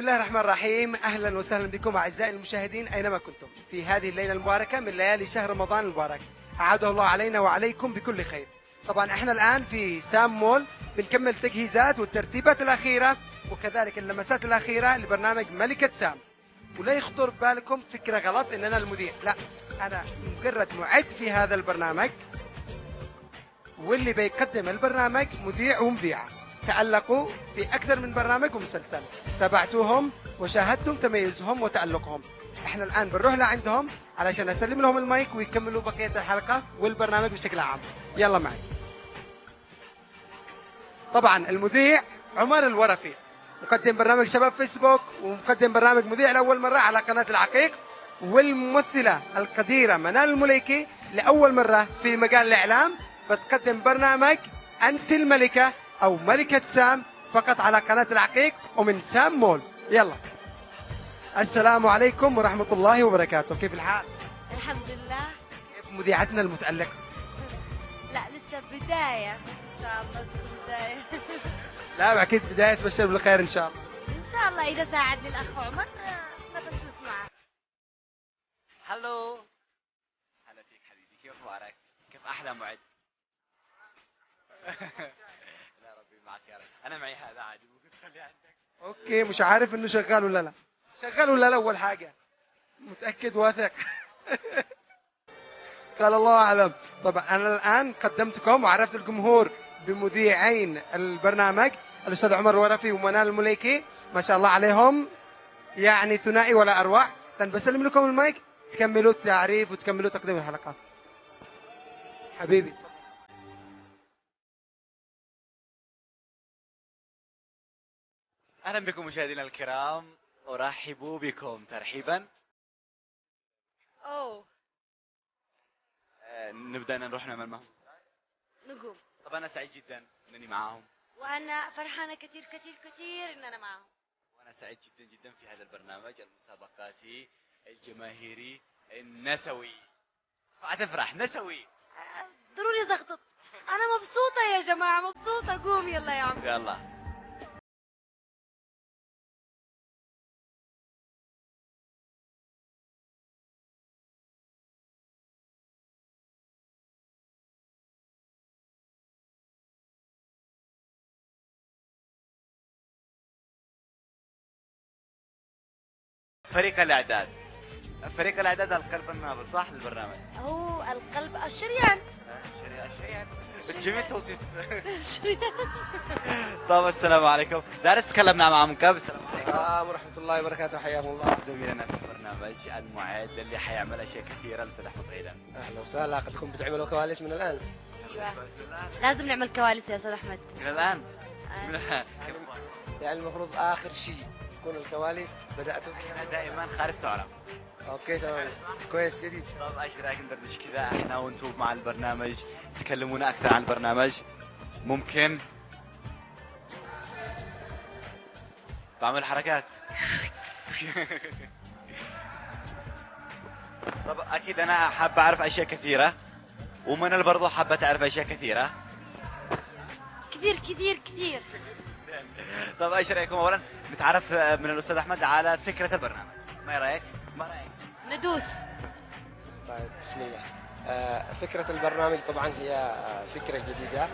الله الرحمن الرحيم. أهلا وسهلا بكم أعزائي المشاهدين أينما كنتم في هذه الليلة المباركة من ليالي شهر رمضان المبارك. أعاده الله علينا وعليكم بكل خير. طبعا احنا الآن في سام مول بنكمل التجهيزات والترتيبات الأخيرة وكذلك اللمسات الأخيرة لبرنامج ملكة سام. ولا يخطر ببالكم فكرة غلط إن أنا المذيع، لا، أنا مجرد معد في هذا البرنامج، واللي بيقدم البرنامج مذيع ومذيعة تألقوا في أكثر من برنامج ومسلسل، تابعتوهم وشاهدتم تميزهم وتألقهم. احنا الآن بنروح لعندهم علشان أسلم لهم المايك ويكملوا بقية الحلقة والبرنامج بشكل عام. يلا معي. طبعا المذيع عمر الورفي، مقدم برنامج شباب فيسبوك ومقدم برنامج مذيع لأول مرة على قناة العقيق، والممثلة القديرة منال المليكي لأول مرة في مجال الإعلام بتقدم برنامج أنت الملكة أو ملكة سام فقط على قناة العقيق ومن سام مول. يلا. السلام عليكم ورحمة الله وبركاته، كيف الحال؟ الحمد لله. كيف مذيعتنا المتألقة؟ لا لسه بداية إن شاء الله تكون بداية. لا أكيد بداية تبشر بالخير إن شاء الله. إن شاء الله إذا ساعدني الأخ عمر بندوس معه. هلو. هلا فيك حبيبي، كيف أخبارك؟ كيف أحلى معد؟ لا ربي معك يا رب، أنا معي هذا عادي ممكن تخليه عندك. أوكي، مش عارف إنه شغال ولا لا. شغال ولا لا أول حاجة؟ متأكد واثق. قال الله أعلم. طبعا أنا الآن قدمتكم وعرفت الجمهور بمذيعين البرنامج الأستاذ عمر الورفي ومنال المليكي، ما شاء الله عليهم، يعني ثنائي ولا أروع. لأن بسلم لكم المايك تكملوا التعريف وتكملوا تقديم الحلقة. حبيبي. أهلا بكم مشاهدينا الكرام، أرحب بكم ترحيبا. أوه. نبدأ نروح نعمل معهم. نقوم. طبعا أنا سعيد جدا أنني معاهم. وأنا فرحانة كثير كثير كثير إن أنا معهم. وأنا سعيد جدا جدا في هذا البرنامج المسابقاتي الجماهيري النسوي. هتفرح نسوي. ضروري زغطط. أنا مبسوطة يا جماعة، مبسوطة. قوم يلا يا عم. يلا. فريق الإعداد. فريق الإعداد القلب النابض صح للبرنامج. هو القلب الشريان. الشريان. جميل توصيف. طب السلام عليكم. دارس تكلمنا معكم قبل. السلام عليكم. ورحمة الله وبركاته، حياكم الله. زميلنا في البرنامج المعد اللي حيعمل اشياء كثيره الاستاذ احمد غيلان. أهلا وسهلا. قد تكون بتعملوا كواليس من الآن. أيوة. لازم نعمل كواليس يا أستاذ أحمد. من الان. من يعني المفروض آخر شيء تكون الكواليس بدأتوا. احنا دائما خارج تعرف. اوكي تمام، كويس جديد. طب ايش رايك ندردش كذا احنا وانتم مع البرنامج، تكلمونا اكثر عن البرنامج ممكن؟ بعمل حركات. طب اكيد انا حابه اعرف اشياء كثيره، ومنال برضو حابه تعرف اشياء كثيره. كثير كثير كثير. طب ايش رايكم اولا نتعرف من الاستاذ احمد على فكره البرنامج؟ ما رايك؟ ما رايك؟ ندوس. طيب بسم الله. فكرة البرنامج طبعا هي فكرة جديدة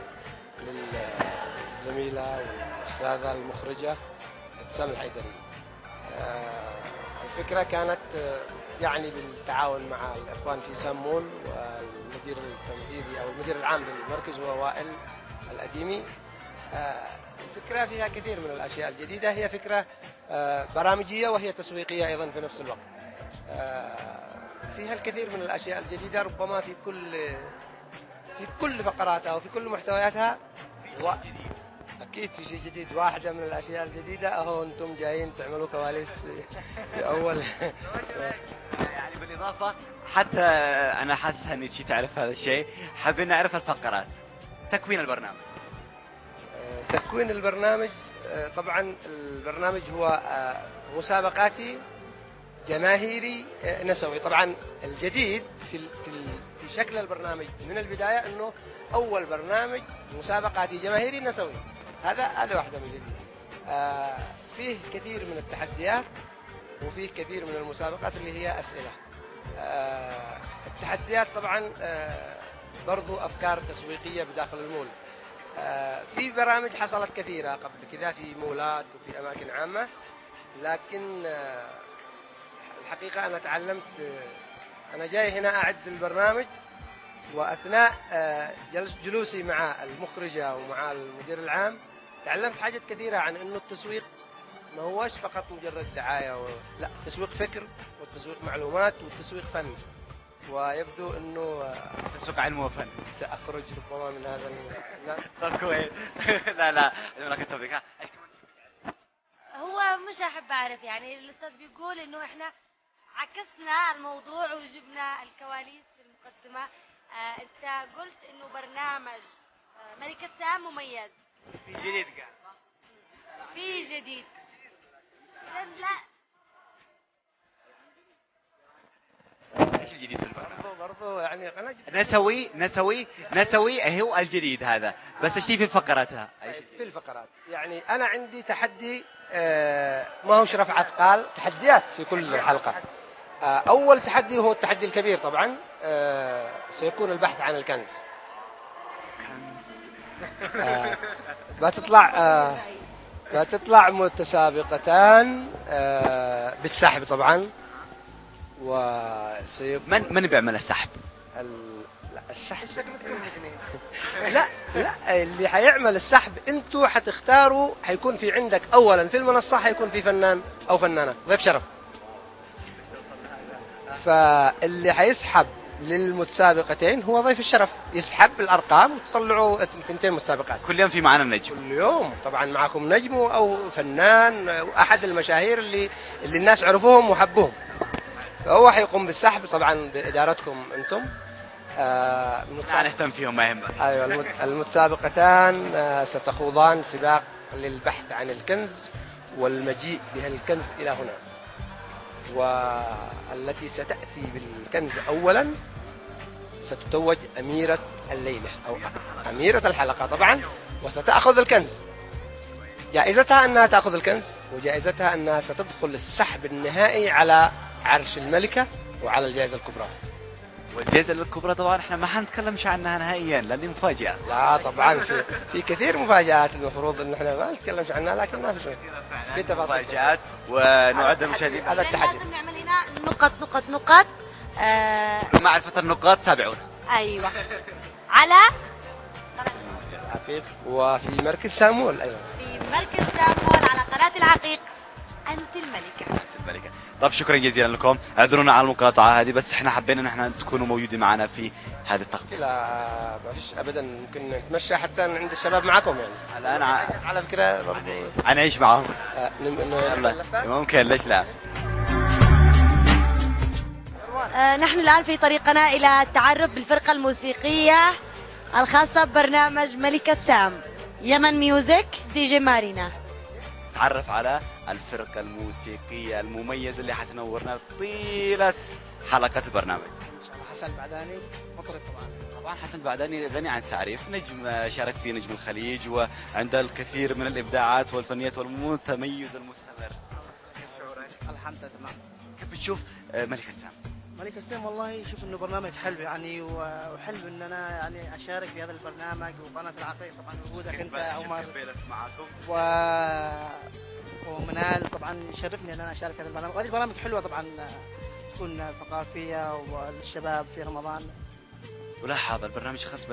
للزميلة والأستاذة المخرجة ابتسام الحيدري. الفكرة كانت يعني بالتعاون مع الإخوان في سام مول والمدير التنفيذي أو المدير العام للمركز هو وائل الأديمي. الفكرة فيها كثير من الأشياء الجديدة، هي فكرة برامجية وهي تسويقية أيضا في نفس الوقت. فيها الكثير من الأشياء الجديدة، ربما في كل فقراتها وفي كل محتوياتها أكيد في شيء جديد. واحدة من الأشياء الجديدة أهو أنتم جايين تعملوا كواليس في أول. يعني بالإضافة حتى أنا حاسس إني تعرف هذا الشيء، حابين نعرف الفقرات، تكوين البرنامج. تكوين البرنامج طبعا البرنامج هو مسابقاتي جماهيري نسوي. طبعا الجديد في شكل البرنامج من البداية أنه أول برنامج مسابقاتي جماهيري نسوي. هذا واحدة من الجديد. فيه كثير من التحديات وفيه كثير من المسابقات اللي هي أسئلة. التحديات طبعا برضو أفكار تسويقية بداخل المول. في برامج حصلت كثيرة قبل كذا في مولات وفي أماكن عامة، لكن الحقيقة أنا تعلمت. أنا جاي هنا أعد البرنامج، وأثناء جلوسي مع المخرجة ومع المدير العام تعلمت حاجات كثيرة عن أنه التسويق ما هوش فقط مجرد دعاية لا، التسويق فكر، والتسويق معلومات، والتسويق فن. ويبدو أنه تسوق علم وفن. سأخرج ربما من هذا طب كويس. لا لك التوفيق. هو مش أحب أعرف، يعني الأستاذ بيقول إنه إحنا عكسنا الموضوع وجبنا الكواليس في المقدمة. أنت قلت إنه برنامج ملكة سام مميز. في جديد قاعد صح؟ في جديد. لا ايش الجديد في البرنامج؟ برضو يعني أنا نسوي هو الجديد هذا، بس ايش في فقراتها؟ في الفقرات يعني أنا عندي تحدي، ما هوش رفع أثقال، تحديات في كل حلقة. أول تحدي هو التحدي الكبير طبعا، سيكون البحث عن الكنز. بتطلع متسابقتان بالسحب طبعا، من بيعمل السحب؟ لا السحب لا اللي حيعمل السحب انتوا حتختاروا. حيكون في عندك اولا في المنصة حيكون في فنان او فنانة ضيف شرف، فاللي حيسحب للمتسابقتين هو ضيف الشرف، يسحب الارقام وتطلعوا 2 متسابقات. كل يوم في معنا نجم. كل يوم طبعا معكم نجم او فنان واحد المشاهير اللي الناس عرفوهم وحبوهم، فهو حيقوم بالسحب طبعا بادارتكم انتم. نهتم فيهم ما يهمك. ايوه المتسابقتان ستخوضان سباق للبحث عن الكنز والمجيء بهالكنز الى هنا، والتي ستأتي بالكنز أولا ستتوج أميرة الليلة أو أميرة الحلقة طبعا، وستأخذ الكنز. جائزتها أنها تأخذ الكنز، وجائزتها أنها ستدخل السحب النهائي على عرش الملكة وعلى الجائزة الكبرى. والجائزة الكبرى طبعا احنا ما حنتكلمش عنها نهائيا لأنها مفاجأة. لا طبعا في كثير مفاجآت المفروض ان احنا ما نتكلمش عنها، لكن ما في شيء في تفاصيل مفاجآت ونعد المشاهدين. هذا التحدي لازم نعمل هنا نقط. معرفة النقاط تابعونا. ايوه على العقيق، وفي مركز سامول ايضا في مركز سامول على قناة العقيق. انت الملكة. طب شكرا جزيلا لكم، اعذرونا على المقاطعة هذه، بس احنا حبينا ان احنا تكونوا موجودين معنا في هذه التغطية. لا ما فيش ابدا، ممكن نتمشى حتى عند الشباب معكم يعني. انا على فكرة برضو انا اعيش معهم. يلا ممكن، ليش لا. نحن الآن في طريقنا إلى التعرف بالفرقة الموسيقية الخاصة ببرنامج ملكة سام، يمن ميوزك، دي جي مارينا. تعرف على الفرقة الموسيقية المميزة اللي حتنورنا طيلة حلقة البرنامج. حسن بعداني مطرب طبعا حسن بعداني غني عن التعريف، نجم شارك في نجم الخليج، وعنده الكثير من الإبداعات والفنيات والمتميز المستمر. الحمد لله تمام. كيف بتشوف ملكة سام؟ ملكة سام والله شوف انه برنامج حلو يعني، وحلو ان انا يعني اشارك في هذا البرنامج، وقناة العقيق طبعا وجودك انت عمر ومنال طبعا يشرفني ان انا اشارك في هذا البرنامج. وهذه البرامج حلوه طبعا، تكون ثقافيه وللشباب في رمضان. ولاحظ البرنامج خاص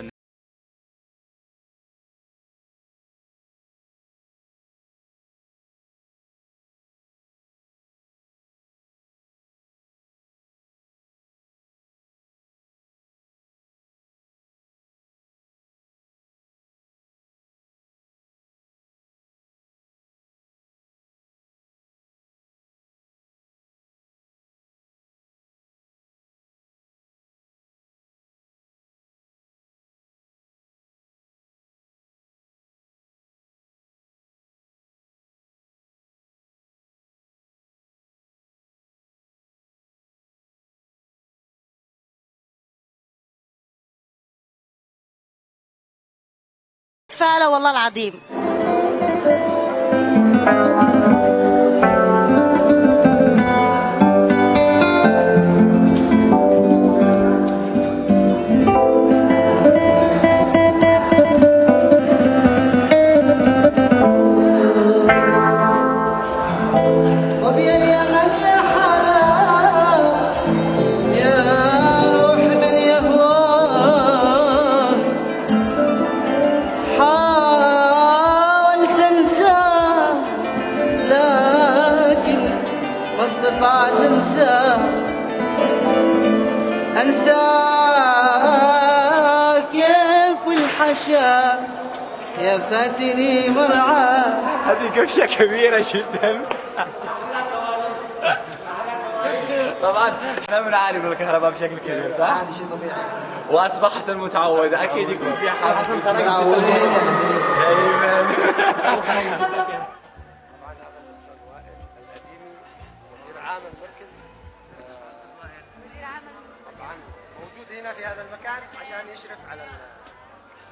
فعلا والله العظيم. ما استطعت انساك كيف الحشا يا فاتني مرعى. هذه قفشة كبيرة جدا. طبعا احنا بنعاني من الكهرباء بشكل كبير صح؟ هذا شيء طبيعي. واصبح حسن متعود اكيد يكون في حرف متعود. دائما. طبعا هذا الاستاذ وائل القديمي مدير عام المركز. مدير عام طبعا موجود هنا في هذا المكان عشان يشرف على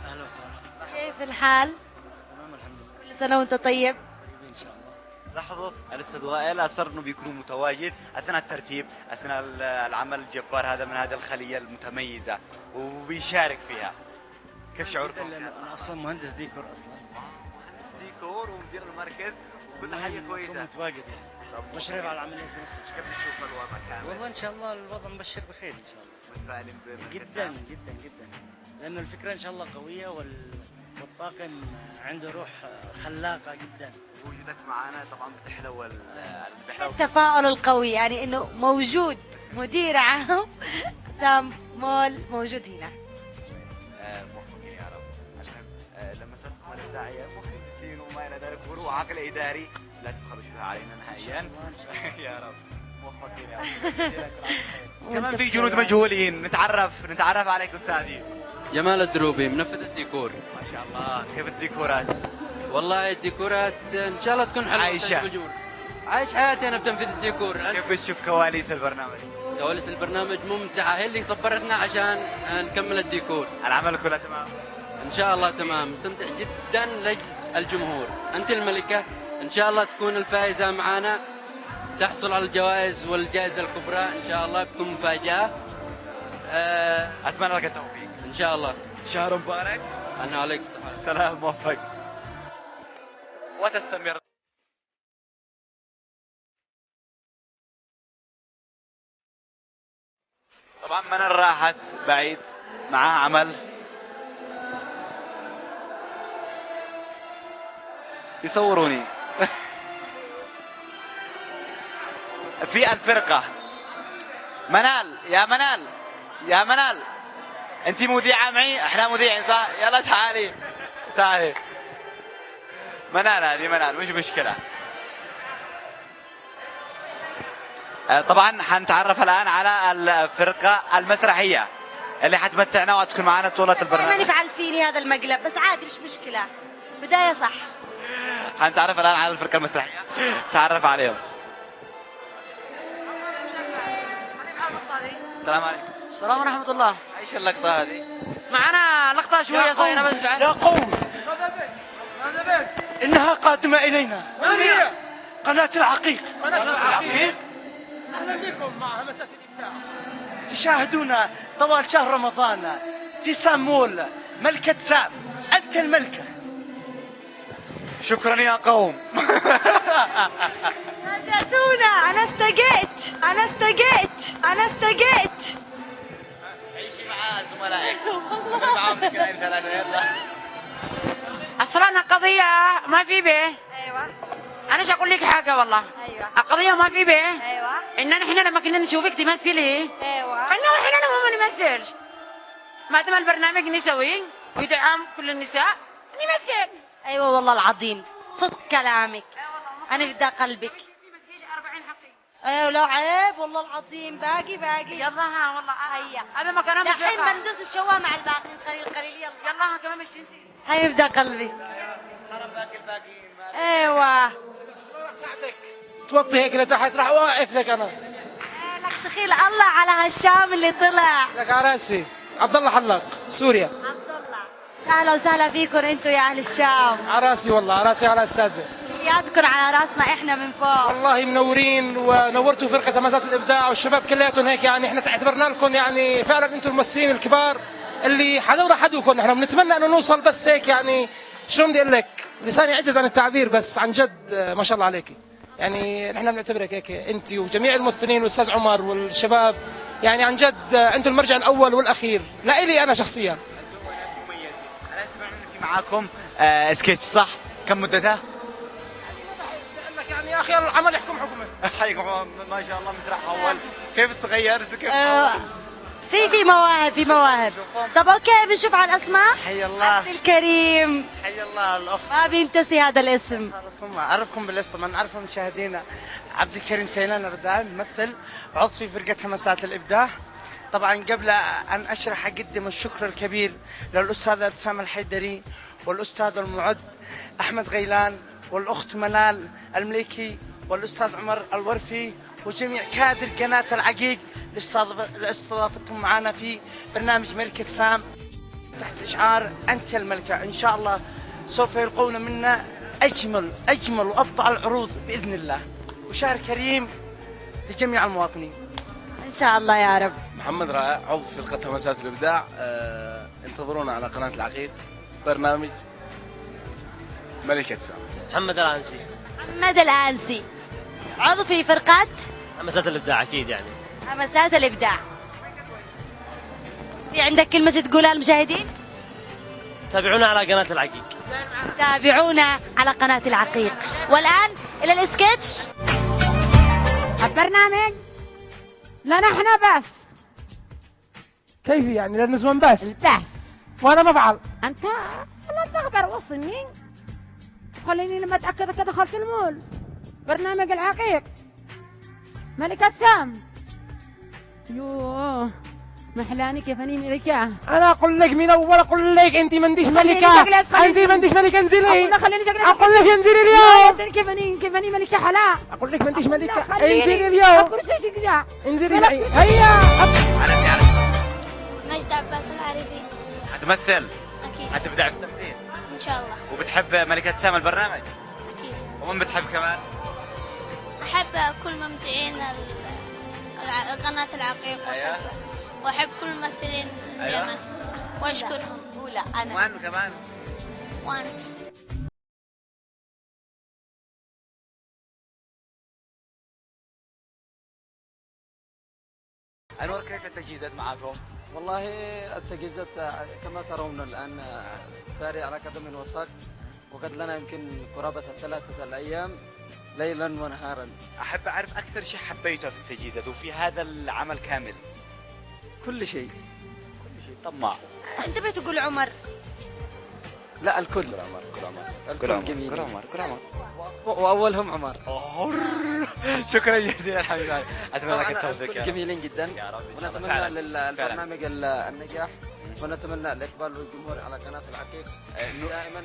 اهلا وسهلا. كيف الحال؟ تمام الحمد لله. كل سنة وانت طيب. طيبين ان شاء الله. لاحظوا الاستاذ وائل اصر انه بيكون متواجد اثناء الترتيب اثناء العمل الجبار هذا من هذه الخليه المتميزه وبيشارك فيها. كيف شعوركم؟ انا اصلا مهندس ديكور اصلا. ديكور ومدير المركز وكل حاجه كويسه. متواجد يعني. مشرف على العمليه في نفس الوقت. كيف تشوف الوضع كامل؟ والله ان شاء الله الوضع مبشر بخير ان شاء الله. متفائلين بمركز جدا جدا جدا. لانه الفكره ان شاء الله قويه والطاقم عنده روح خلاقه جدا. وجودك معنا طبعا بتحلو التفاؤل القوي يعني انه موجود مدير عام سام مول موجود هنا. موفقين يا رب عشان لمساتكم الابداعيه مهندسين وما الى ذلك وروحك الاداري لا تبخلوا فيها علينا نهائيا. يا رب موفقين يا رب. كمان في جنود مجهولين نتعرف عليك استاذي. جمال الدروبي منفذ الديكور. ما شاء الله كيف الديكورات؟ والله الديكورات ان شاء الله تكون حلوه. عايشة. عايش حياتي انا بتنفيذ الديكور. كيف بتشوف كواليس البرنامج؟ كواليس البرنامج ممتعه، هي اللي صبرتنا عشان نكمل الديكور. العمل كله تمام؟ ان شاء الله تمام، مستمتع جدا لاجل الجمهور. انت الملكه، ان شاء الله تكون الفائزه معنا، تحصل على الجوائز والجائزه الكبرى ان شاء الله، بتكون مفاجاه. اتمنى لك التوفيق ان شاء الله. شهر مبارك. انا عليكم الصحه. سلام موفق وتستمر. طبعا منال راحت بعيد معاه عمل يصوروني. في الفرقة منال يا منال انت مذيعة معي احنا مذيعين صح؟ يلا تعالي منال هذه منال مش مشكلة. طبعا حنتعرف الان على الفرقة المسرحية اللي حتمتعنا وتكون معنا طولة البرنامج. دائما يفعل فيني هذا المقلب بس عادي مش مشكلة. بداية صح. حنتعرف الان على الفرقة المسرحية. تعرف عليهم. السلام عليكم. السلام ورحمه الله. ايش اللقطة هذه؟ معنا لقطه شويه صغيره بس. يا قوم إنها قادمة إلينا. من هي؟ قناة العقيق. اهلا بكم مع همسات الابداع. تشاهدونا طوال شهر رمضان في سامول. ملكة سام أنت الملكة. شكرا يا قوم. فاجأتونا. أنا استقيت. عيشي مع زملائك. معهم اثنين ثلاثة يلا. اصلا القضية ما في به. أيوة. انا اقول لك حاجة والله. أيوة. القضية ما في به. أيوة. اننا احنا لما كنا نشوفك تمثلي أيوة. قلنا احنا ما نمثلش. ما دام البرنامج نسوي ويدعم كل النساء نمثل. أيوة والله العظيم صدق كلامك. أنا فدا قلبك. ايوه لا عيب والله العظيم. باقي يلا ها والله. هيا هذا ما كلام الحين بندوس نتشوى مع الباقيين قليل يلا يلا ها كمان مش نسي. هيا نبدا قلبي. خرب باقي الباقيين. ايوه توطي هيك لتحت راح واقف لك أنا. لك دخيل الله على هالشام اللي طلع. لك عراسي عبد الله حلاق سوريا. عبد الله اهلا وسهلا فيكم انتم يا اهل الشام. عراسي والله عراسي على أستاذة. ياتكم على راسنا احنا من فوق. والله منورين ونورتوا فرقة همسات الإبداع والشباب كلياتهم هيك يعني احنا اعتبرنا لكم يعني فعلا انتم الممثلين الكبار اللي حدوروا حدوكم. احنا بنتمنى انه نوصل بس هيك يعني شلون بدي اقول لك لساني عجز عن التعبير بس عن جد ما شاء الله عليكي. يعني نحن بنعتبرك هيك انت وجميع الممثلين والاستاذ عمر والشباب يعني عن جد انتم المرجع الاول والاخير لإلي انا شخصيا. مميزين. انا سمعنا ان في معاكم سكتش صح؟ كم مدتها؟ لك يعني يا اخي العمل يحكم حكمه. حيكم ما شاء الله مسرح اول. كيف تغيرت كيف في مواهب. طب اوكي بنشوف على الاسماء. حي الله. عبد الكريم. حي الله الاخت. ما بينتسي هذا الاسم. اعرفكم بالاسم طبعا، اعرفهم مشاهدينا. عبد الكريم سيلان الردان ممثل عضو في فرقه همسات الابداع. طبعا قبل ان اشرح اقدم الشكر الكبير للاستاذ ابتسام الحيدري والاستاذ المعد احمد غيلان والاخت منال المليكي والاستاذ عمر الورفي وجميع كادر قناه العقيق لاستضافتهم معنا في برنامج ملكة سام تحت إشعار أنت الملكة. إن شاء الله سوف يلقون منا أجمل وأفضل العروض بإذن الله، وشهر كريم لجميع المواطنين ان شاء الله يا رب. محمد رائع عضو فرقة همسات الإبداع. انتظرونا على قناة العقيق برنامج ملكة سام. محمد العنسي. محمد الآنسي عضو في فرقة همسات الإبداع أكيد يعني. همسات الإبداع. في عندك كلمة تقولها للمشاهدين؟ تابعونا على قناة العقيق. تابعونا على قناة العقيق. والآن إلى السكتش. البرنامج لا نحن بس. كيف يعني لا نسوان بس؟ بس. وانا ما افعل. انت لا تخبر وصلني. خليني لما اتاكد كده دخلت المول. برنامج العقيق ملكة سام. يوه محلاني كيف اني ملكة. انا اقول لك من اول اقول لك انت ما انتيش ملكة. انت ما انتيش ملكة انزلي. خليني اقول لك انزلي اليوم. كيف اني ملكة حلا. اقول لك ما انتيش ملكة انزلي اليوم. انزلي هيا. مجد عباس العارفي. حتمثل؟ اكيد. حتبدع في التمثيل؟ ان شاء الله. وبتحب ملكة سام البرنامج؟ اكيد. ومن بتحب كمان؟ احب كل ممتعين قناة العقيق واحب كل الممثلين اليمن واشكرهم. أولى أنا. وأنا كمان. وانت. أنور كيف التجهيزات معكم؟ والله التجهيزات كما ترون الآن ساري على قدم وساق، وقد لنا يمكن قرابة 3 أيام ليلا ونهارا. أحب أعرف أكثر شيء حبيته في التجهيزات وفي هذا العمل كامل. كل شيء. طماع. أنت بتقول عمر. لا الكل. كل عمر. وأولهم عمر. شكرا جزيلا حبيبي. أتمنى لك التوفيق. جميلين جدا. يا رب إن شاء الله. ونتمنى للبرنامج النجاح، ونتمنى الإقبال والجمهور على قناة العقيق دائما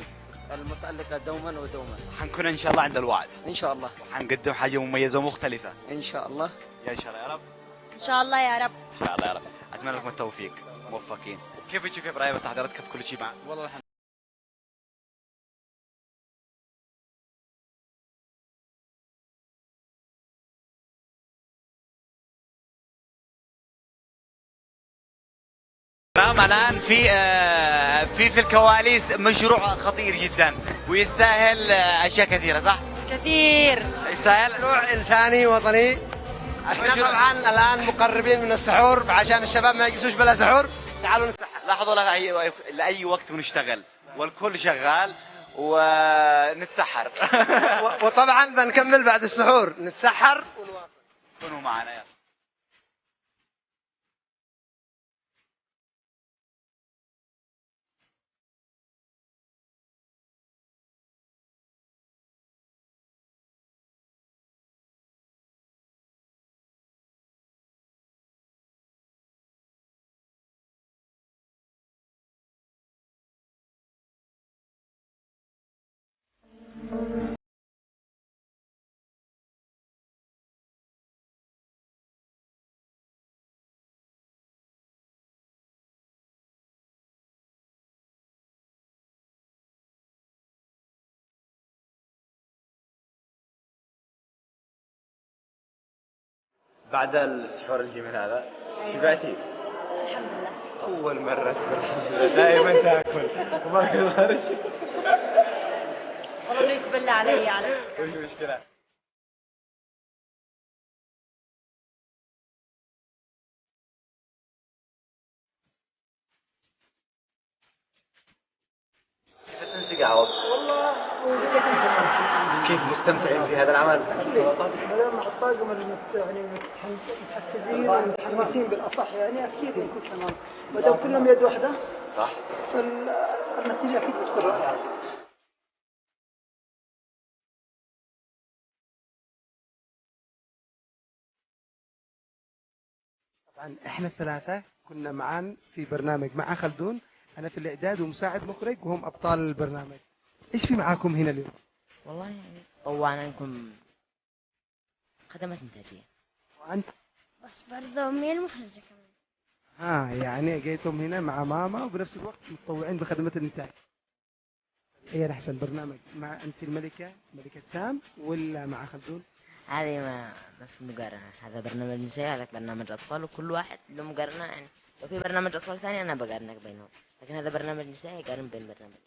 المتألقة دوما ودوما. حنكون إن شاء الله عند الوعد. إن شاء الله. وحنقدم حاجة مميزة ومختلفة. إن شاء الله. يا إن شاء الله يا رب. إن شاء الله يا رب. إن شاء الله يا رب. أتمنى لكم التوفيق. موفقين. كيف تشوف يا إبراهيم التحضيرات في كل شيء معك؟ والله الحمد الآن في الكواليس مشروع خطير جدا ويستاهل أشياء كثيرة، صح؟ كثير. يستاهل مشروع إنساني وطني. احنا طبعا الآن مقربين من السحور، فعشان الشباب ما يجلسوش بلا سحور تعالوا نسحر. لاحظوا لأي وقت بنشتغل والكل شغال ونتسحر. وطبعا بنكمل بعد السحور نتسحر ونواصل. كونوا معنا يلا. بعد السحور الجميل هذا شبعتي؟ الحمد لله. أول مرة تقول الحمد لله، دائما تاكل وما تقدر شيء. والله يتبلى علي على فكرة. وش المشكلة؟ كيفك يا عوض؟ والله كيف مستمتعين في هذا العمل؟ هذا مع الطاقم يعني متحفزين ومتحمسين بالاصح يعني اكيد بنكون تمام ما دام كلهم يد واحده صح فالنتيجه اكيد بتكون رائعه. طبعا احنا الثلاثة كنا معا في برنامج مع خلدون، انا في الاعداد ومساعد مخرج وهم ابطال البرنامج. ايش في معاكم هنا اليوم؟ والله يعني طوعنا لكم خدمات إنتاجية. وانت؟ بس برضه أمي المخرجة كمان. يعني جيتم هنا مع ماما وبنفس الوقت متطوعين بخدمة الانتاج. ايه احسن برنامج مع انت الملكة ملكة سام ولا مع خلدون؟ هذه ما في مقارنة، هذا برنامج نسائي هذاك برنامج أطفال وكل واحد له مقارنة يعني. لو في برنامج أطفال ثاني أنا بقارنك بينهم، لكن هذا برنامج نسائي قارن بين برنامج نسائي.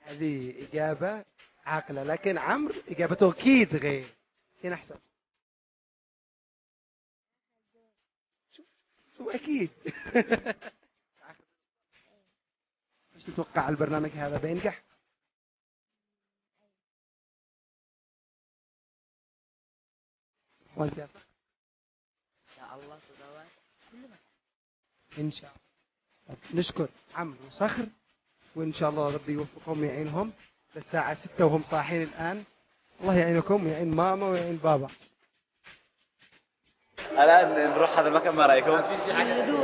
هذه إجابة عاقلة، لكن عمرو إجابته أكيد غير. هنا أحسن. شو أكيد. ايش تتوقع البرنامج هذا بينجح؟ وانت يا صح؟ إن شاء الله صدوات كل مكان. إن شاء الله. نشكر عمرو وصخر، وإن شاء الله ربي يوفقهم ويعينهم للساعة 6 وهم صاحين الآن. الله يعينكم ويعين ماما ويعين بابا. الآن نروح هذا المكان، ما رأيكم؟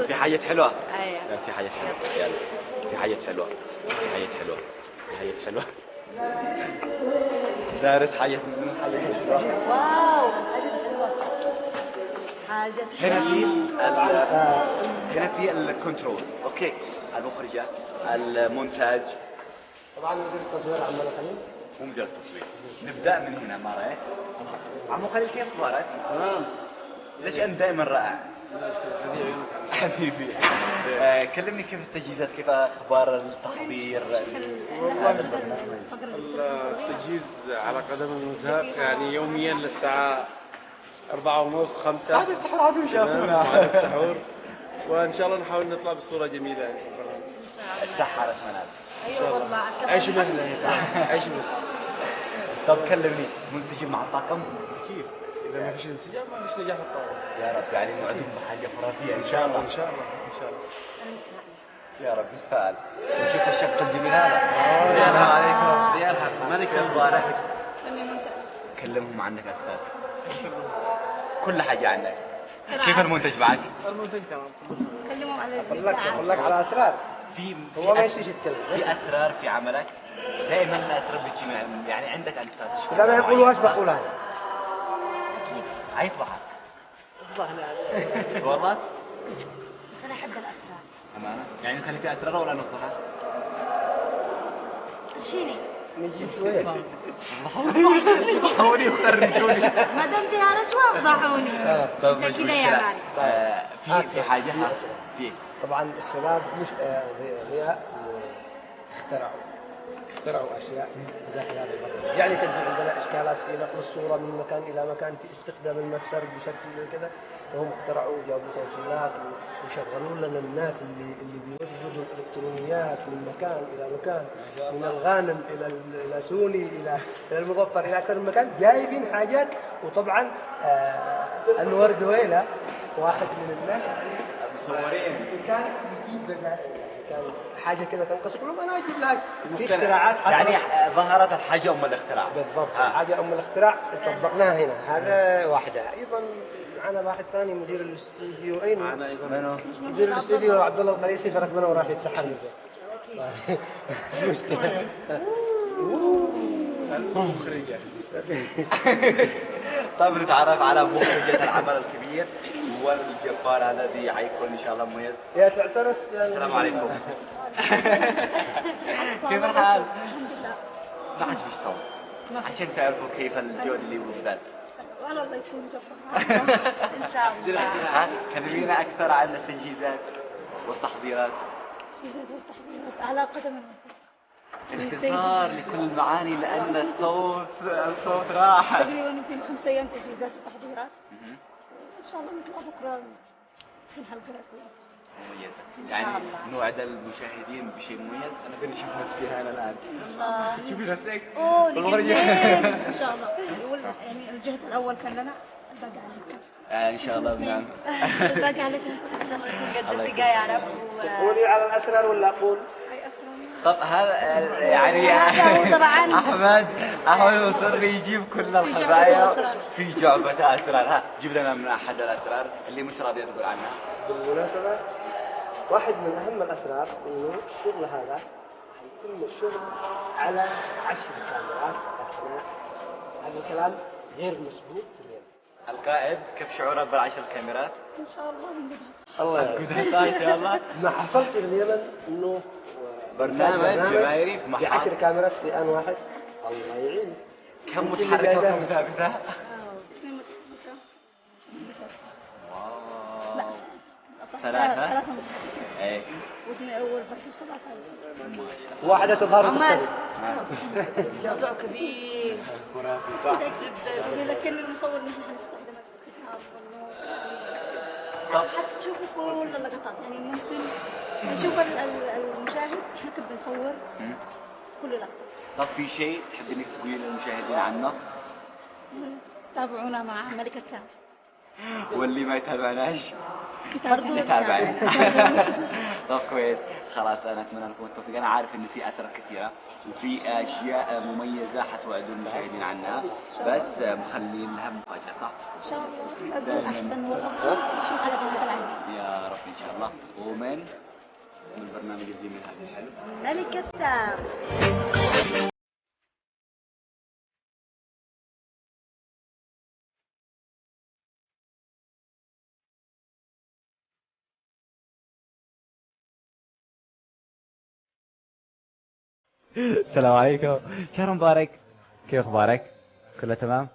في حاجة حلوة. ايوه في حاجة حلوة. يلا. في حاجة حلوة. في حاجة حلوة. في حاجة حلوة. دارس حاجة حلوة. واو حاجة هنا في الكنترول. اوكي، المخرجة، المونتاج، طبعا مدير التصوير عمنا خليل ومدير التصوير. نبدأ من هنا، ما رأيك؟ عمو خليل كيف اخبارك؟ تمام. ليش انت دائما رائع؟ حبيبي. كلمني كيف التجهيزات، كيف اخبار التحضير هذا البرنامج؟ التجهيز على قدم وساق، يعني يوميا للساعة 4:30 5. هذا السحور عظيم شافونا. هذا السحور، وان شاء الله نحاول نطلع بصورة جميلة يعني. تسحرت منال. ايوه والله عيشوا مهلا. عيشوا بس. طب كلمني، منسجم مع الطاقم؟ كيف؟ إذا ما فيش انسجام ما فيش نجاح الطاقم. يا رب يعني نوعدهم بحاجة خرافية إن شاء الله. إن شاء الله إن شاء الله. يا رب نتفائل. نشوف الشخص الجميل هذا. السلام عليكم. يا ملك مبارك. كلمهم عنك أكثر. كل حاجة عنك. كيف المنتج معك؟ المنتج تمام. كلمهم على أقول لك على أسرار. هو ما يشتيش الكلام. في أسرار في عملك. دائما الأسرار بتجي يعني عندك أنت. إذا ما يقولوهاش بقولها. عايز ضحك. والله؟ بس أنا أحب الأسرار. أمانة؟ يعني نخلي في أسرار ولا نفضحها؟ ارشيني. نجيب شوية. فضحوني وخرجوني. ما دام فيها رشوة افضحوني. طب انت كده يا مالك. في حاجة في. طبعا الشباب مش ضياء اخترعوا اشياء داخل هذا البرنامج، يعني كان في عندنا اشكالات في نقل الصوره من مكان الى مكان، في استخدام المكسر بشكل كذا، فهم اخترعوا جابوا توصيلات وشغلوا لنا الناس اللي بيوجدوا الالكترونيات من مكان الى مكان، من الغانم الى سوني الى المظفر الى اكثر من مكان، جايبين حاجات. وطبعا انور دويله واحد من الناس مصورين كان يجيب كان حاجه كذا تنقص كلهم انا اجيب لك في اختراعات يعني ظهرت الحاجه ام الاختراع بالضبط. حاجه ام الاختراع طبقناها هنا. هذا واحده. ايضا معنا واحد ثاني مدير الاستوديو. اين معنا ايضا مدير الاستوديو عبد الله القريسي، فرق منه وراح يتسحر من مش مشكله. المخرجة. طيب نتعرف على مخرجة العمل الكبير والجبار الذي حيكون ان شاء الله مميز. يا تعترف. السلام عليكم. كيف الحال؟ ما عاد في صوت عشان تعرفوا كيف الجو اللي مبدل. والله الله يكون جبار. ان شاء الله. كلمينا اكثر عن التجهيزات والتحضيرات. التجهيزات والتحضيرات على قدم وساق. اختصار لكل المعاني لان الصوت راح. تقريبا في 5 أيام تجهيزات وتحضيرات. ان شاء الله نطلع بكره في الحلقه كويسه. مميزة إن شاء يعني الله. نوعد المشاهدين بشيء مميز. أنا بدي أشوف نفسي أنا الآن. الله. تشوفي نفسك؟ اوه والله نجمين. ان شاء الله. يعني الجهد الاول كان لنا، الباقي عليكم. إن شاء الله بنعم. الباقي عليكم. ان شاء الله يكون قد الله الثقة يا رب. قولي على الأسرار ولا أقول؟ طب هذا يعني هذا هو طبعاً. أحمد مصر لي يجيب كل الخبايا في جعبة أسرار. ها جيب لنا من أحد الأسرار اللي مش راضية تقول عنها. بالمناسبة واحد من أهم الأسرار إنه الشغل هذا حيتم الشغل على 10 كاميرات أثناء هذا الكلام غير مسبوق في اليوم. القائد كيف شعورك بالعشر كاميرات؟ ان شاء الله بنقدر. الله يقدرها إن شاء الله. ما حصلش في اليمن إنه برنامج جماهيري في محل 10 كاميرات في آن واحد. الله يعين. كم متحركة وكم ثابتة؟ لا ثلاثة؟ ايه واثنين اول بركب 7 واحدة تظهر عمر. وتختفي. موضوع كبير. خرافي صح؟ جدا. ذكرني المصور ان احنا حنستخدم الكتاب والنور. طب حتى تشوفوا كل اللقطات، يعني ممكن نشوف المشاهد احنا كيف بنصور كل لقطة. طب في شيء تحب انك تقولي للمشاهدين عنه؟ تابعونا مع ملكة سام. واللي ما يتابعناش برضو يتابعنا. طب كويس خلاص انا اتمنى لكم التوفيق. انا عارف ان في اسرار كثيره وفي اشياء مميزه حتوعدوا المشاهدين عنها بس مخلين لها مفاجاه صح؟ ان شاء الله نقدم احسن والافضل شو على قناة العين. يا رب ان شاء الله. ومن اسم البرنامج الجميل هذا الحلو؟ ملكة سام. السلام عليكم. شهر مبارك. كيف اخبارك؟ كله تمام؟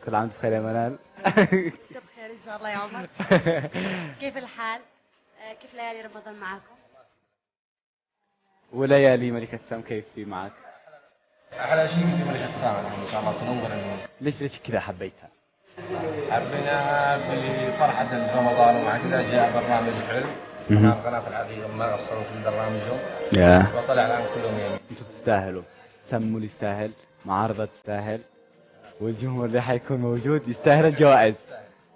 كل عام بخير يا منال. بخير ان شاء الله يا عمر. كيف الحال؟ كيف ليالي رمضان معاكم؟ وليالي ملكة سام كيف في معك؟ احلى شيء في ملكة سام ان شاء الله تنور اليوم. ليش كذا حبيتها؟ حبيناها بفرحة رمضان ومع كذا جاء برنامج حلو. قناة العقيق ما قصروا في برنامجهم. وطلع الان كلهم يعني. انتم تستاهلوا. سموا يستاهل، معارضة تستاهل، والجمهور اللي حيكون موجود يستاهل الجوائز.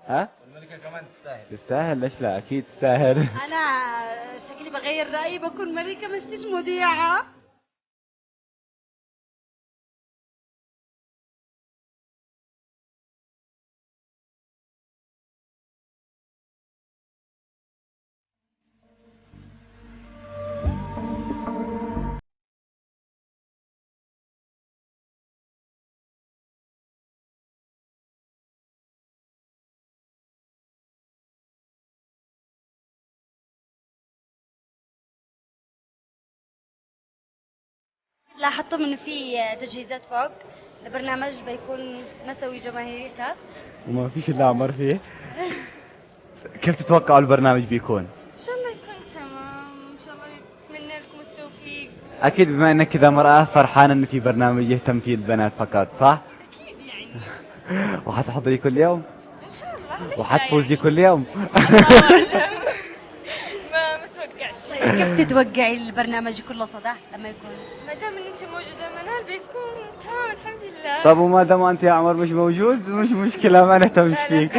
ها؟ والملكة كمان تستاهل. تستاهل ليش لا؟ اكيد تستاهل. انا شكلي بغير رايي بكون ملكة مش مذيعة. لاحظتم انه في تجهيزات فوق. البرنامج بيكون مسوي جماهيري خاص. وما فيش الا عمر فيه. كيف تتوقعوا البرنامج بيكون؟ ان شاء الله يكون تمام. ان شاء الله نتمنى لكم التوفيق. اكيد بما انك كذا مرأة فرحانة ان في برنامج يهتم فيه البنات فقط صح؟ اكيد يعني. وحتحضري كل يوم؟ ان شاء الله. ليش وحتفوزي يعني؟ كل يوم؟ الله أعلم. ما توقعش. كيف تتوقعي البرنامج كله صدى لما يكون؟ ما دام ان انت موجوده منال بيكون تمام الحمد لله. طب وما دام انت يا عمر مش موجود مش مشكلة ما نهتمش فيك.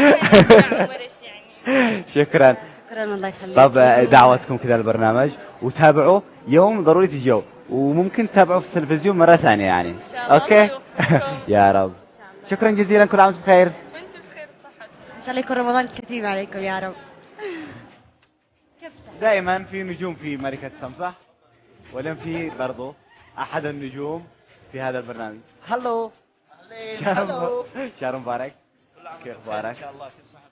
شكرا. شكرا الله يخليك. طب دعوتكم كذا البرنامج وتابعوا يوم ضروري تجوا وممكن تتابعوا في التلفزيون مرة ثانية يعني. ان شاء الله. اوكي. يا رب. شكرا جزيلا كل عام وانتم بخير. وانتم بخير وصحة. ان شاء الله يكون رمضان كريم عليكم يا رب. دائما في نجوم في ملكة سام صح؟ ولم في برضو احد النجوم في هذا البرنامج. هلو. شهر مبارك. كيف اخبارك؟ ان شاء الله كيف صحتك؟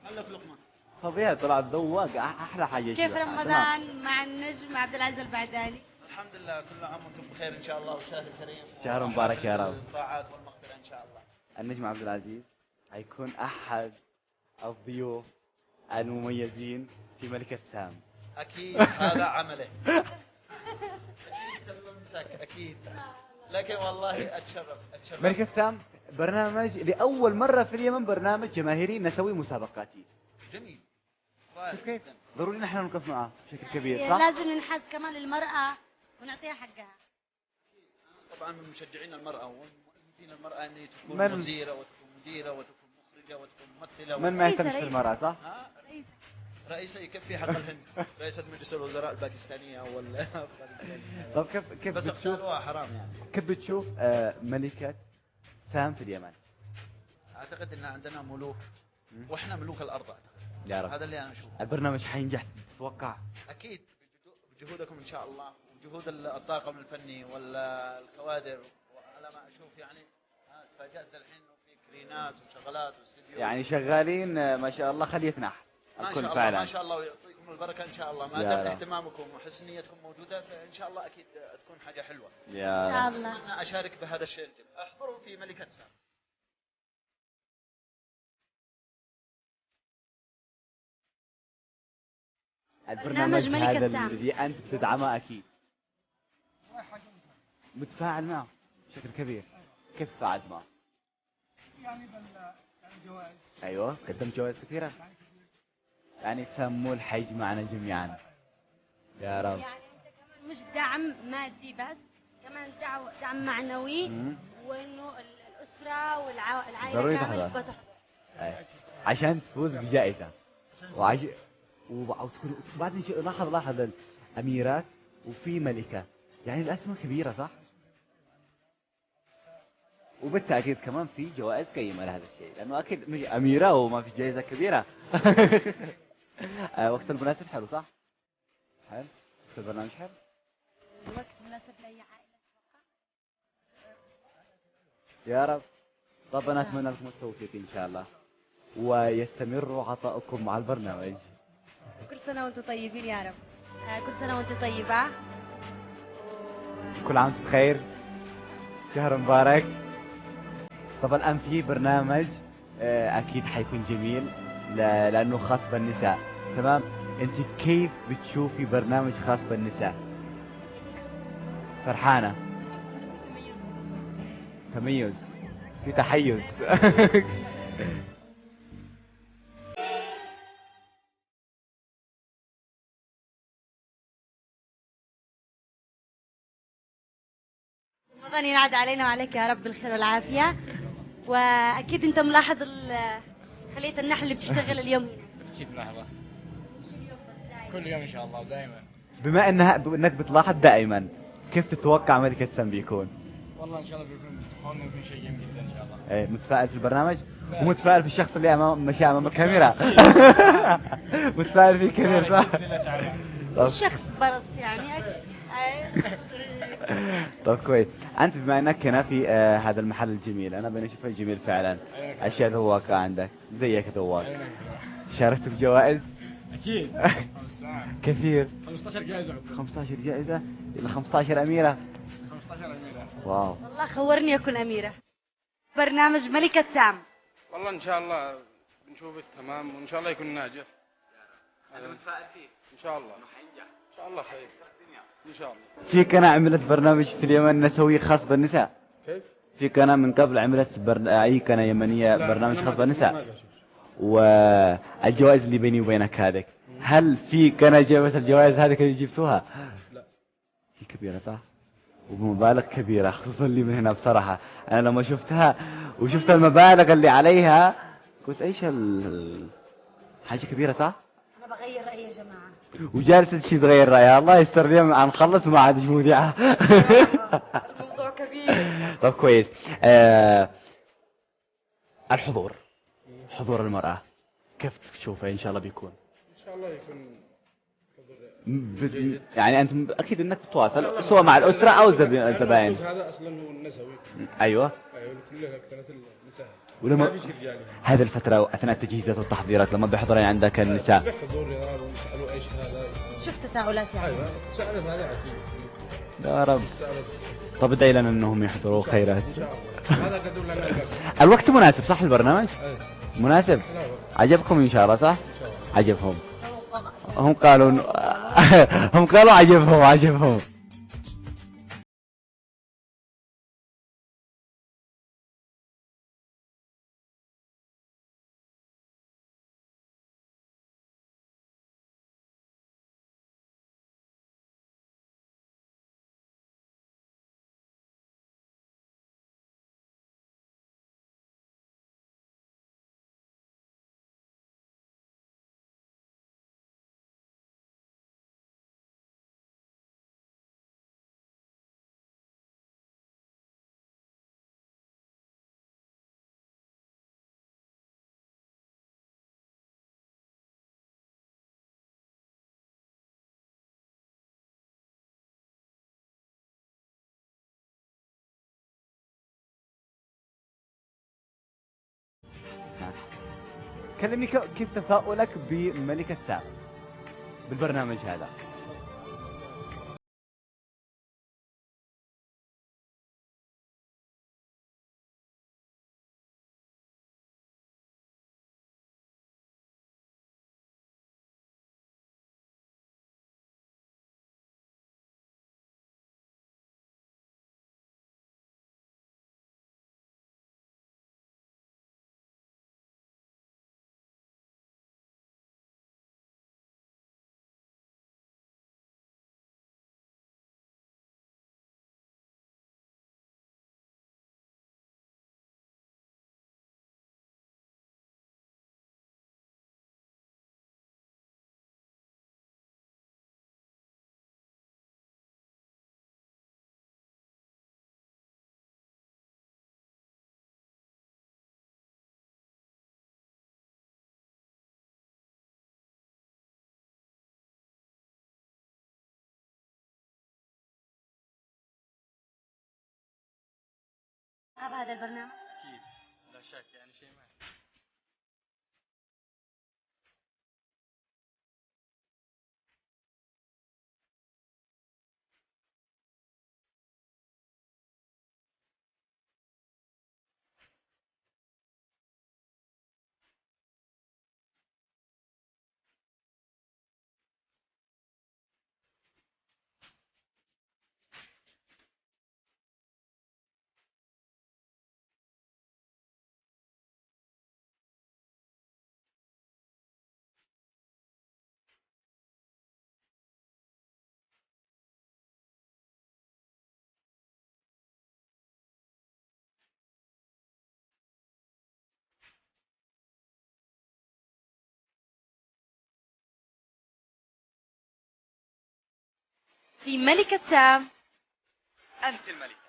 هلك لقمه. طبيعي طلعت ذواق احلى حاجه. كيف رمضان مع النجم عبد العزيز البعداني؟ الحمد لله كل عام وانتم بخير ان شاء الله وشهر كريم. شهر مبارك يا رب. الطاعات والمغفره ان شاء الله. النجم عبد العزيز حيكون احد الضيوف المميزين في ملكة سام. اكيد هذا عمله. اكيد لكن والله اتشرف. ملكة سام برنامج لأول مرة في اليمن برنامج جماهيري نسوي مسابقاتي. جميل. فاعل كيف جداً. ضروري نحن نوقف معه بشكل كبير يعني صح؟ لازم ننحاز كمان للمرأة ونعطيها حقها. طبعا من مشجعين المرأة ومؤيدين المرأة أن تكون من- وزيرة وتكون مديرة وتكون مخرجة وتكون ممثلة من ما يهتمش بالمرأة صح؟ رئيسة يكفي حق الهند رئيسة مجلس الوزراء الباكستانية أو الأفغانستانية. طب كيف بس بتشوف اختاروها حرام يعني. كيف بتشوف ملكة سام في اليمن؟ أعتقد أن عندنا ملوك وإحنا ملوك الأرض أعتقد. يا رب هذا اللي أنا أشوفه. البرنامج حينجح تتوقع؟ أكيد بجهودكم إن شاء الله وجهود الطاقم الفني والكوادر وعلى ما أشوف يعني تفاجأت الحين إنه في كرينات وشغلات واستديو. يعني شغالين ما شاء الله خلي ينح ما الكل شاء الله فعلا. ما شاء الله ويعطيكم البركة إن شاء الله ما يا دام رب. اهتمامكم وحسن نيتكم موجودة فإن شاء الله أكيد تكون حاجة حلوة. يا إن شاء الله. أنا أشارك بهذا الشيء الجميل. احضروا في ملكة سام. البرنامج ملكة هذا سام. الذي أنت بتدعمه أكيد متفاعل معه بشكل كبير. كيف تفاعلت معه؟ يعني جوائز. أيوة قدمت جوائز كثيرة يعني سمول حيجمعنا جميعا يا رب. يعني انت كمان مش دعم مادي بس، كمان دعم معنوي، وانه الاسره والعائله ضروري كامل تحضر. بتحضر. أي. عشان تفوز بجائزة وتكون بعدين شيء لاحظ الأميرات وفي ملكة يعني الأسماء كبيرة صح؟ وبالتأكيد كمان في جوائز قيمة لهذا الشيء لأنه أكيد مش أميرة وما في جائزة كبيرة. وقت المناسب حلو صح؟ حلو وقت البرنامج حلو. الوقت مناسب لاي عائله. يا رب. طب أنا أتمنى لكم التوفيق إن شاء الله ويستمر عطاؤكم مع البرنامج. كل سنه وانتم طيبين يا رب. كل سنه وانتم طيبه. كل عام وانتم بخير. شهر مبارك. طب الآن في برنامج أكيد حيكون جميل لأنه خاص بالنساء تمام. أنت كيف بتشوفي برنامج خاص بالنساء؟ فرحانة؟ تميز في تحيز. رمضان ينعاد علينا وعليك يا رب بالخير والعافيه. واكيد انت ملاحظ خليه النحل اللي بتشتغل اليوم هنا. اكيد ملاحظة كل يوم ان شاء الله ودائما. بما انك بتلاحظ دائما كيف تتوقع ملكة سم بيكون؟ والله ان شاء الله بيكون تفاعلنا ويكون شيء جميل جدا ان شاء الله. ايه متفائل في البرنامج ومتفائل في الشخص اللي مشى امام الكاميرا. متفائل فيه كثير صح؟ الشخص برص يعني. طب كويس. انت بما انك هنا في هذا المحل الجميل انا بنشوفه جميل فعلا اشياء ذواقة عندك زيك ذواق. شاركت بجوائز؟ اكيد. كثير. 15 جائزة. 15 جائزة إلى 15 أميرة. 15 أميرة. واو. والله خورني اكون اميره. برنامج ملكة سام. والله ان شاء الله بنشوفه تمام وان شاء الله يكون ناجح. انا متفائل فيه ان شاء الله. انه حينجح. ان شاء الله خير. ان شاء الله. في قناة عملت برنامج في اليمن نسوي خاص بالنساء. كيف؟ في قناة من قبل عملت أي قناة يمنية برنامج خاص بالنساء. والجوائز اللي بيني وبينك هذه هل في قناة جابت الجوائز هذه اللي جبتوها؟ لا. هي كبيرة صح؟ وبمبالغ كبيرة خصوصا اللي من هنا بصراحة أنا لما شفتها وشفت المبالغ اللي عليها قلت إيش حاجة كبيرة صح؟ انا بغير رايي يا جماعه. وجالسة شي تغير رأيها الله يستر اليوم نخلص ما عاد مذيعة. الموضوع كبير. طب كويس. الحضور حضور المرأة كيف تشوفه إن شاء الله بيكون؟ ان شاء الله يكون يعني أنت أكيد أنك تتواصل سواء مع الأسرة أو الزبائن. هذا اصلا هو النسوي. أيوه. ايوه كلنا كانت النساء. ولما ما في رجال. هذه الفترة أثناء التجهيزات والتحضيرات لما بيحضرين عندك النساء. بيحضروا ويسألوا ايش هذا. شوف تساؤلات يعني. ايوه تساؤلات هذا اكيد. يا رب. طب ادعي لنا انهم يحضروا خيرات. ان شاء الله. هذا قدر لنا. الوقت مناسب صح البرنامج؟ أيه. مناسب. عجبكم ان شاء الله صح؟ عجبهم. هم قالوا عجبهم. كلمني كيف تفاؤلك بملكة سام بالبرنامج هذا؟ هذا البرنامج اكيد لا شك يعني شيء ما في ملكة سام. أنت الملكة.